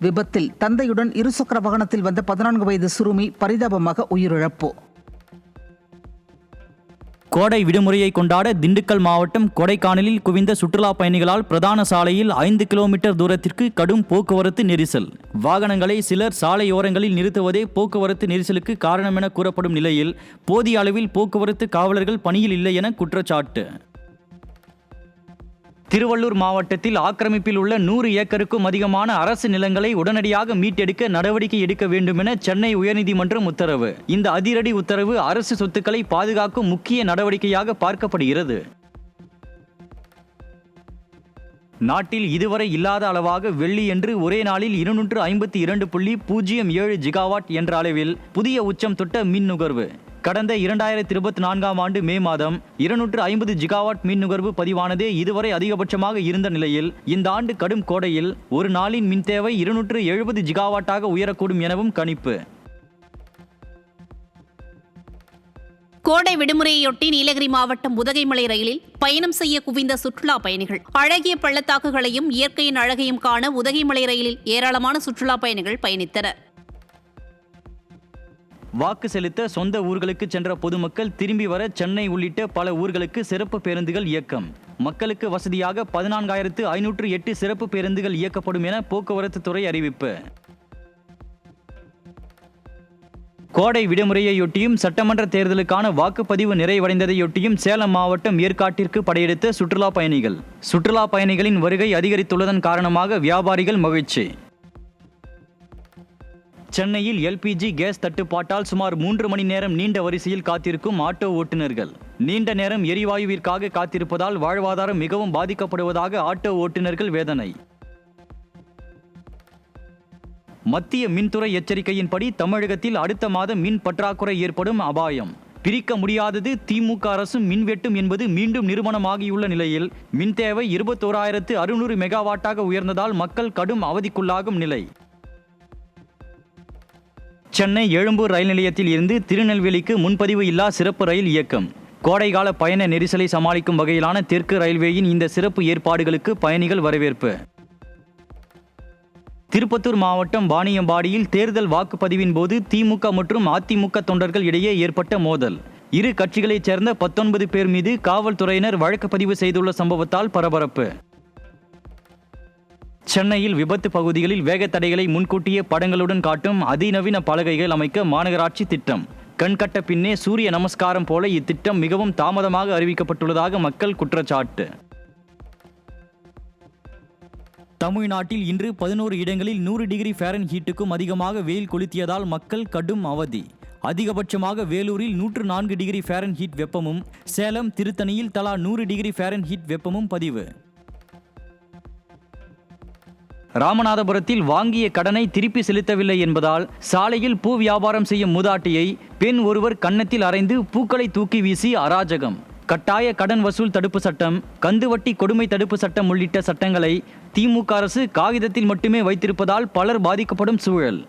விபத்தில் தந்தையுடன் இருசக்கர வாகனத்தில் வந்த 14 வயது சிறுமி பரிதாபமாக உயிரிழப்பு. கோடை விடுமுறையை கொண்டாட திண்டுக்கல் மாவட்டம் கொடைக்கானலில் குவிந்த சுற்றுலா பயணிகளால் பிரதான சாலையில் 5 கிலோமீட்டர் தூரத்திற்கு கடும் போக்குவரத்து நெரிசல். வாகனங்களை சிலர் சாலையோரங்களில் நிறுத்துவதே போக்குவரத்து நெரிசலுக்கு காரணம் என கூறப்படும் நிலையில் போதிய அளவில் போக்குவரத்து காவலர்கள் பணியில் இல்லை என குற்றச்சாட்டு. திருவள்ளூர் மாவட்டத்தில் ஆக்கிரமிப்பில் உள்ள 100 ஏக்கருக்கும் அதிகமான அரசு நிலங்களை உடனடியாக மீட்டெடுக்க நடவடிக்கை எடுக்க வேண்டும் என சென்னை உயர்நீதிமன்றம் உத்தரவு. இந்த அதிரடி உத்தரவு அரசு சொத்துக்களை பாதுகாக்கும் முக்கிய நடவடிக்கையாக பார்க்கப்படுகிறது. நாட்டில் இதுவரை இல்லாத அளவாக வெள்ளி என்று ஒரே நாளில் 252.07 ஜிகாவாட் என்ற அளவில் புதிய உச்சம் தொட்ட மின் நுகர்வு. கடந்த 2024ஆம் ஆண்டு மே மாதம் 250 ஜிகாவாட் மின் நுகர்வு பதிவானதே இதுவரை அதிகபட்சமாக இருந்த நிலையில் இந்த ஆண்டு கடும் கோடையில் ஒரு நாளின் மின் தேவை 270 ஜிகாவாட்டாக உயரக்கூடும் எனவும் கணிப்பு. கோடை விடுமுறையொட்டி நீலகிரி மாவட்டம் உதகைமலை ரயிலில் பயணம் செய்ய குவிந்த சுற்றுலா பயணிகள். அழகிய பள்ளத்தாக்குகளையும் இயற்கையின் அழகையும் காண உதகைமலை ரயிலில் ஏராளமான சுற்றுலா பயணிகள் பயணித்தனர். வாக்கு செலுத்த சொந்த ஊர்களுக்கு சென்ற பொதுமக்கள் திரும்பி வர சென்னை உள்ளிட்ட பல ஊர்களுக்கு சிறப்பு பேருந்துகள் இயக்கம். மக்களுக்கு வசதியாக 14,508 சிறப்பு பேருந்துகள் இயக்கப்படும் என போக்குவரத்து துறை அறிவிப்பு. கோடை விடுமுறையொட்டியும் சட்டமன்ற தேர்தலுக்கான வாக்குப்பதிவு நிறைவடைந்ததையொட்டியும் சேலம் மாவட்டம் ஏற்காட்டிற்கு படையெடுத்த சுற்றுலா பயணிகள். சுற்றுலா பயணிகளின் வருகை அதிகரித்துள்ளதன் காரணமாக வியாபாரிகள் மகிழ்ச்சி. சென்னையில் LPG கேஸ் தட்டுப்பாட்டால் சுமார் 3 மணி நேரம் நீண்ட வரிசையில் காத்திருக்கும் ஆட்டோ ஓட்டுநர்கள். நீண்ட நேரம் எரிவாயுவிற்காக காத்திருப்பதால் வாழ்வாதாரம் மிகவும் பாதிக்கப்படுவதாக ஆட்டோ ஓட்டுநர்கள் வேதனை. மத்திய மின்துறை எச்சரிக்கையின்படி தமிழகத்தில் அடுத்த மாதம் மின் பற்றாக்குறை ஏற்படும் அபாயம். பிரிக்க முடியாதது திமுக அரசும் மின்வெட்டும் என்பது மீண்டும் நிரூபணமாகியுள்ள நிலையில் மின் தேவை 21,600 மெகாவாட்டாக உயர்ந்ததால் மக்கள் கடும் அவதிக்குள்ளாகும் நிலை. சென்னை எழும்பூர் ரயில் நிலையத்தில் இருந்து திருநெல்வேலிக்கு முன்பதிவு இல்லா சிறப்பு ரயில் இயக்கம். கோடைகால பயண நெரிசலை சமாளிக்கும் வகையிலான தெற்கு ரயில்வேயின் இந்த சிறப்பு ஏற்பாடுகளுக்கு பயணிகள் வரவேற்பு. திருப்பத்தூர் மாவட்டம் வாணியம்பாடியில் தேர்தல் வாக்குப்பதிவின் போது திமுக மற்றும் அதிமுக தொண்டர்கள் இடையே ஏற்பட்ட மோதல். இரு கட்சிகளைச் சேர்ந்த 19 பேர் மீது காவல்துறையினர் வழக்கு பதிவு செய்துள்ள சம்பவத்தால் பரபரப்பு. சென்னையில் விபத்து பகுதிகளில் வேகத்தடைகளை முன்கூட்டிய படங்களுடன் காட்டும் அதிநவீன பலகைகள் அமைக்க மாநகராட்சி திட்டம். கண்கட்ட பின்னே சூரிய நமஸ்காரம் போல இத்திட்டம் மிகவும் தாமதமாக அறிவிக்கப்பட்டுள்ளதாக மக்கள் குற்றச்சாட்டு. தமிழ்நாட்டில் இன்று 11 இடங்களில் 100 டிகிரி ஃபாரன்ஹீட்டுக்கும் அதிகமாக வெயில் கொளுத்தியதால் மக்கள் கடும் அவதி. அதிகபட்சமாக வேலூரில் 104 டிகிரி ஃபாரன்ஹீட் வெப்பமும், சேலம் திருத்தணியில் தலா 100 டிகிரி ஃபாரன்ஹீட் வெப்பமும் பதிவு. ராமநாதபுரத்தில் வாங்கிய கடனை திருப்பி செலுத்தவில்லை என்பதால் சாலையில் பூ வியாபாரம் செய்யும் மூதாட்டியை பெண் ஒருவர் கன்னத்தில் அறைந்து பூக்களை தூக்கி வீசி அராஜகம். கட்டாய கடன் வசூல் தடுப்பு சட்டம், கந்துவட்டி கொடுமை தடுப்பு சட்டம் உள்ளிட்ட சட்டங்களை திமுக அரசு காகிதத்தில் மட்டுமே வைத்திருப்பதால் பலர் பாதிக்கப்படும் சூழல்.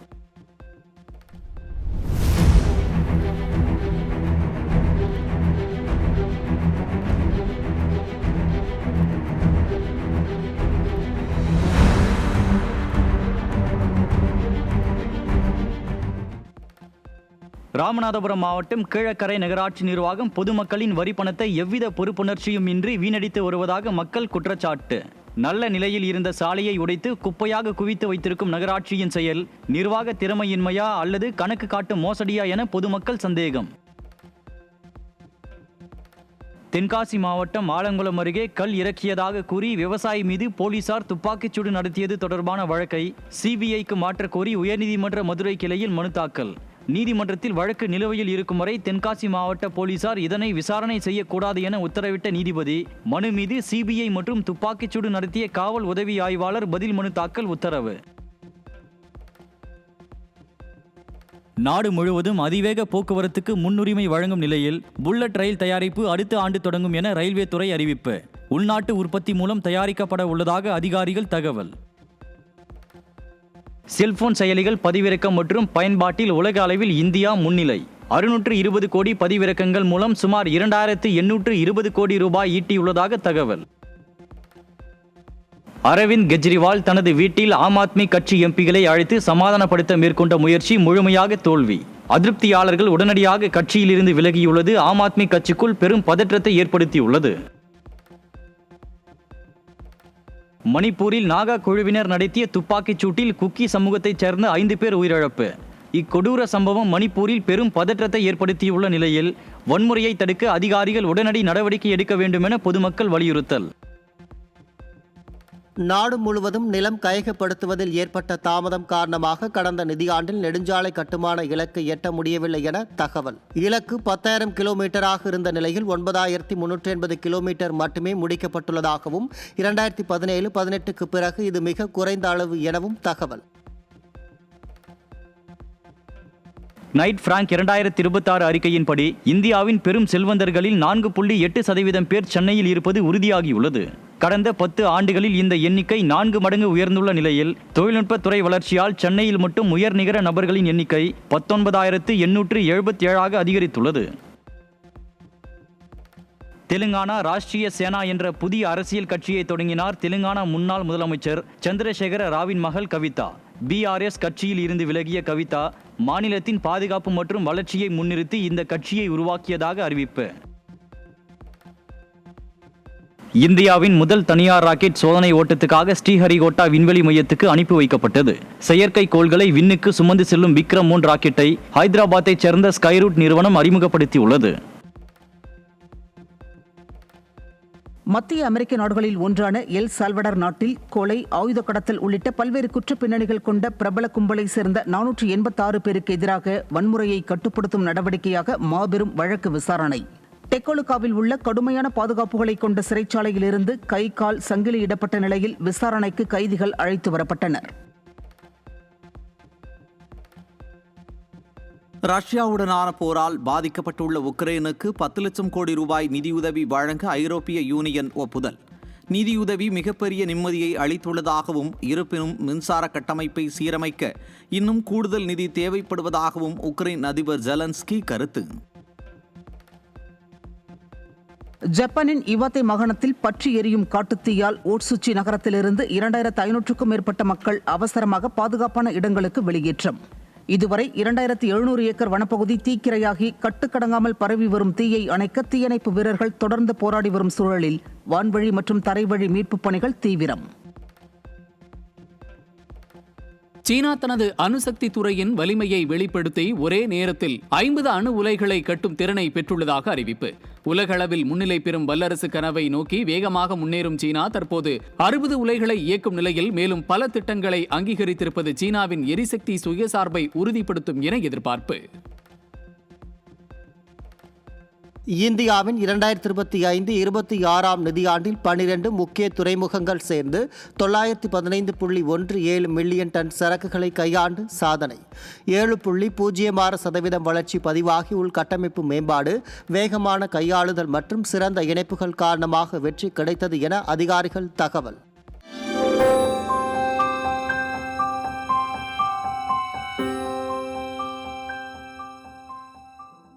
ராமநாதபுரம் மாவட்டம் கீழக்கரை நகராட்சி நிர்வாகம் பொதுமக்களின் வரி பணத்தை எவ்வித பொறுப்புணர்ச்சியும் இன்றி வீணடித்து வருவதாக மக்கள் குற்றச்சாட்டு. நல்ல நிலையில் இருந்த சாலையை உடைத்து குப்பையாக குவித்து வைத்திருக்கும் நகராட்சியின் செயல் நிர்வாக திறமையின்மையா அல்லது கணக்கு காட்டும் மோசடியா என பொதுமக்கள் சந்தேகம். தென்காசி மாவட்டம் ஆலங்குளம் அருகே கல் இறக்கியதாக கூறி விவசாயி மீது போலீசார் துப்பாக்கிச்சூடு நடத்தியது தொடர்பான வழக்கை சிபிஐக்கு மாற்றக் கோரி உயர்நீதிமன்ற மதுரை கிளையில் மனு தாக்கல். நீதிமன்றத்தில் வழக்கு நிலுவையில் இருக்கும் வரை தென்காசி மாவட்ட போலீசார் இதனை விசாரணை செய்யக்கூடாது என உத்தரவிட்ட நீதிபதி மனு மீது சிபிஐ மற்றும் துப்பாக்கிச்சூடு நடத்திய காவல் உதவி ஆய்வாளர் பதில் மனு தாக்கல் உத்தரவு. நாடு முழுவதும் அதிவேக போக்குவரத்துக்கு முன்னுரிமை வழங்கும் நிலையில் புல்லட் ரயில் தயாரிப்பு அடுத்த ஆண்டு தொடங்கும் என ரயில்வே துறை அறிவிப்பு. உள்நாட்டு உற்பத்தி மூலம் தயாரிக்கப்பட உள்ளதாக அதிகாரிகள் தகவல். செல்போன் செயலிகள் பதிவிறக்கம் மற்றும் பயன்பாட்டில் உலக அளவில் இந்தியா முன்னிலை. 620 கோடி பதிவிறக்கங்கள் மூலம் சுமார் 2,820 கோடி ரூபாய் ஈட்டியுள்ளதாக தகவல். அரவிந்த் கெஜ்ரிவால் தனது வீட்டில் ஆம் ஆத்மி கட்சி எம்பிகளை அழைத்து சமாதானப்படுத்த மேற்கொண்ட முயற்சி முழுமையாக தோல்வி. அதிருப்தியாளர்கள் உடனடியாக கட்சியிலிருந்து விலகியுள்ளது ஆம் ஆத்மி கட்சிக்குள் பெரும் பதற்றத்தை ஏற்படுத்தியுள்ளது. மணிப்பூரில் நாகா குழுவினர் நடத்திய துப்பாக்கிச் சூட்டில் குக்கி சமூகத்தைச் சேர்ந்த 5 பேர் உயிரிழப்பு. இக்கொடூர சம்பவம் மணிப்பூரில் பெரும் பதற்றத்தை ஏற்படுத்தியுள்ள நிலையில் வன்முறையை தடுக்க அதிகாரிகள் உடனடி நடவடிக்கை எடுக்க வேண்டும் என பொதுமக்கள் வலியுறுத்தல். நாடு முழுவதும் நிலம் கையகப்படுத்துவதில் ஏற்பட்ட தாமதம் காரணமாக கடந்த நிதியாண்டில் நெடுஞ்சாலை கட்டுமான இலக்கை எட்ட முடியவில்லை என தகவல். இலக்கு 10,000 கிலோமீட்டராக இருந்த நிலையில் 9,380 கிலோமீட்டர் மட்டுமே முடிக்கப்பட்டுள்ளதாகவும் 2017-18க்கு பிறகு இது மிக குறைந்த அளவு எனவும் தகவல். நைட் பிராங்க் 2026 அறிக்கையின்படி இந்தியாவின் பெரும் செல்வந்தர்களில் 4.8% பேர் சென்னையில் இருப்பது உறுதியாகியுள்ளது. கடந்த 10 ஆண்டுகளில் இந்த எண்ணிக்கை 4 மடங்கு உயர்ந்துள்ள நிலையில் தொழில்நுட்பத்துறை வளர்ச்சியால் சென்னையில் மட்டும் உயர் நிகர நபர்களின் எண்ணிக்கை 19,877 அதிகரித்துள்ளது. தெலுங்கானா ராஷ்டிரிய சேனா என்ற புதிய அரசியல் கட்சியை தொடங்கினார் தெலுங்கானா முன்னாள் முதலமைச்சர் சந்திரசேகர ராவின் மகள் கவிதா. பிஆர்எஸ் கட்சியில் இருந்து விலகிய கவிதா மாநிலத்தின் பாதுகாப்பு மற்றும் வளர்ச்சியை முன்னிறுத்தி இந்த கட்சியை உருவாக்கியதாக அறிவிப்பு. இந்தியாவின் முதல் தனியார் ராக்கெட் சோதனை ஓட்டத்துக்காக ஸ்ரீஹரிகோட்டா விண்வெளி மையத்துக்கு அனுப்பி வைக்கப்பட்டது. செயற்கை கோள்களை விண்ணுக்கு சுமந்து செல்லும் விக்ரம் 3 ராக்கெட்டை ஹைதராபாத்தைச் சேர்ந்த ஸ்கைரூட் நிறுவனம் அறிமுகப்படுத்தியுள்ளது. மத்திய அமெரிக்க நாடுகளில் ஒன்றான எல் சால்வடார் நாட்டில் கொலை, ஆயுத கடத்தல் உள்ளிட்ட பல்வேறு குற்றப் பின்னணிகள் கொண்ட பிரபல கும்பலை சேர்ந்த 486 பேருக்கு எதிராக வன்முறையை கட்டுப்படுத்தும் நடவடிக்கையாக மாபெரும் வழக்கு விசாரணை. டெக்கோலுக்காவில் உள்ள கடுமையான பாதுகாப்புகளை கொண்ட சிறைச்சாலையிலிருந்து கை கால் சங்கிலியிடப்பட்ட நிலையில் விசாரணைக்கு கைதிகள் அழைத்து வரப்பட்டனர். ரஷ்யாவுடனான போரால் பாதிக்கப்பட்டுள்ள உக்ரைனுக்கு 10 லட்சம் கோடி ரூபாய் நிதியுதவி வழங்க ஐரோப்பிய யூனியன் ஒப்புதல். நிதியுதவி மிகப்பெரிய நிம்மதியை அளித்துள்ளதாகவும், இருப்பினும் மின்சார கட்டமைப்பை சீரமைக்க இன்னும் கூடுதல் நிதி தேவைப்படுவதாகவும் உக்ரைன் அதிபர் ஜெலன்ஸ்கி கருத்து. ஜப்பானின் இவாத்தே மாகாணத்தில் பற்றி எரியும் காட்டுத்தீயால் ஓட்சுச்சி நகரத்திலிருந்து 2,500க்கும் மேற்பட்ட மக்கள் அவசரமாக பாதுகாப்பான இடங்களுக்கு வெளியேற்றம். இதுவரை 2,700 ஏக்கர் வனப்பகுதி தீக்கிரையாகி கட்டுக்கடங்காமல் பரவி வரும் தீயை அணைக்க தீயணைப்பு வீரர்கள் தொடர்ந்து போராடி வரும் சூழலில் வான்வழி மற்றும் தரைவழி மீட்புப் பணிகள் தீவிரம். சீனா தனது அணுசக்தி துறையின் வலிமையை வெளிப்படுத்தி ஒரே நேரத்தில் 50 அணு உலைகளை கட்டும் திறனை பெற்றுள்ளதாக அறிவிப்பு. உலகளவில் முன்னிலை பெறும் வல்லரசு கனவை நோக்கி வேகமாக முன்னேறும் சீனா தற்போது 60 உலைகளை இயக்கும் நிலையில் மேலும் பல திட்டங்களை அங்கீகரித்திருப்பது சீனாவின் எரிசக்தி சுயசார்பை உறுதிப்படுத்தும் என எதிர்பார்ப்பு. இந்தியாவின் 2025-26 நிதியாண்டில் 12 முக்கிய துறைமுகங்கள் சேர்ந்து 915.17 மில்லியன் டன் சரக்குகளை கையாண்டு சாதனை. 7.06% வளர்ச்சி பதிவாகி உள்கட்டமைப்பு மேம்பாடு, வேகமான கையாளுதல் மற்றும் சிறந்த இணைப்புகள் காரணமாக வெற்றி கிடைத்தது என அதிகாரிகள் தகவல்.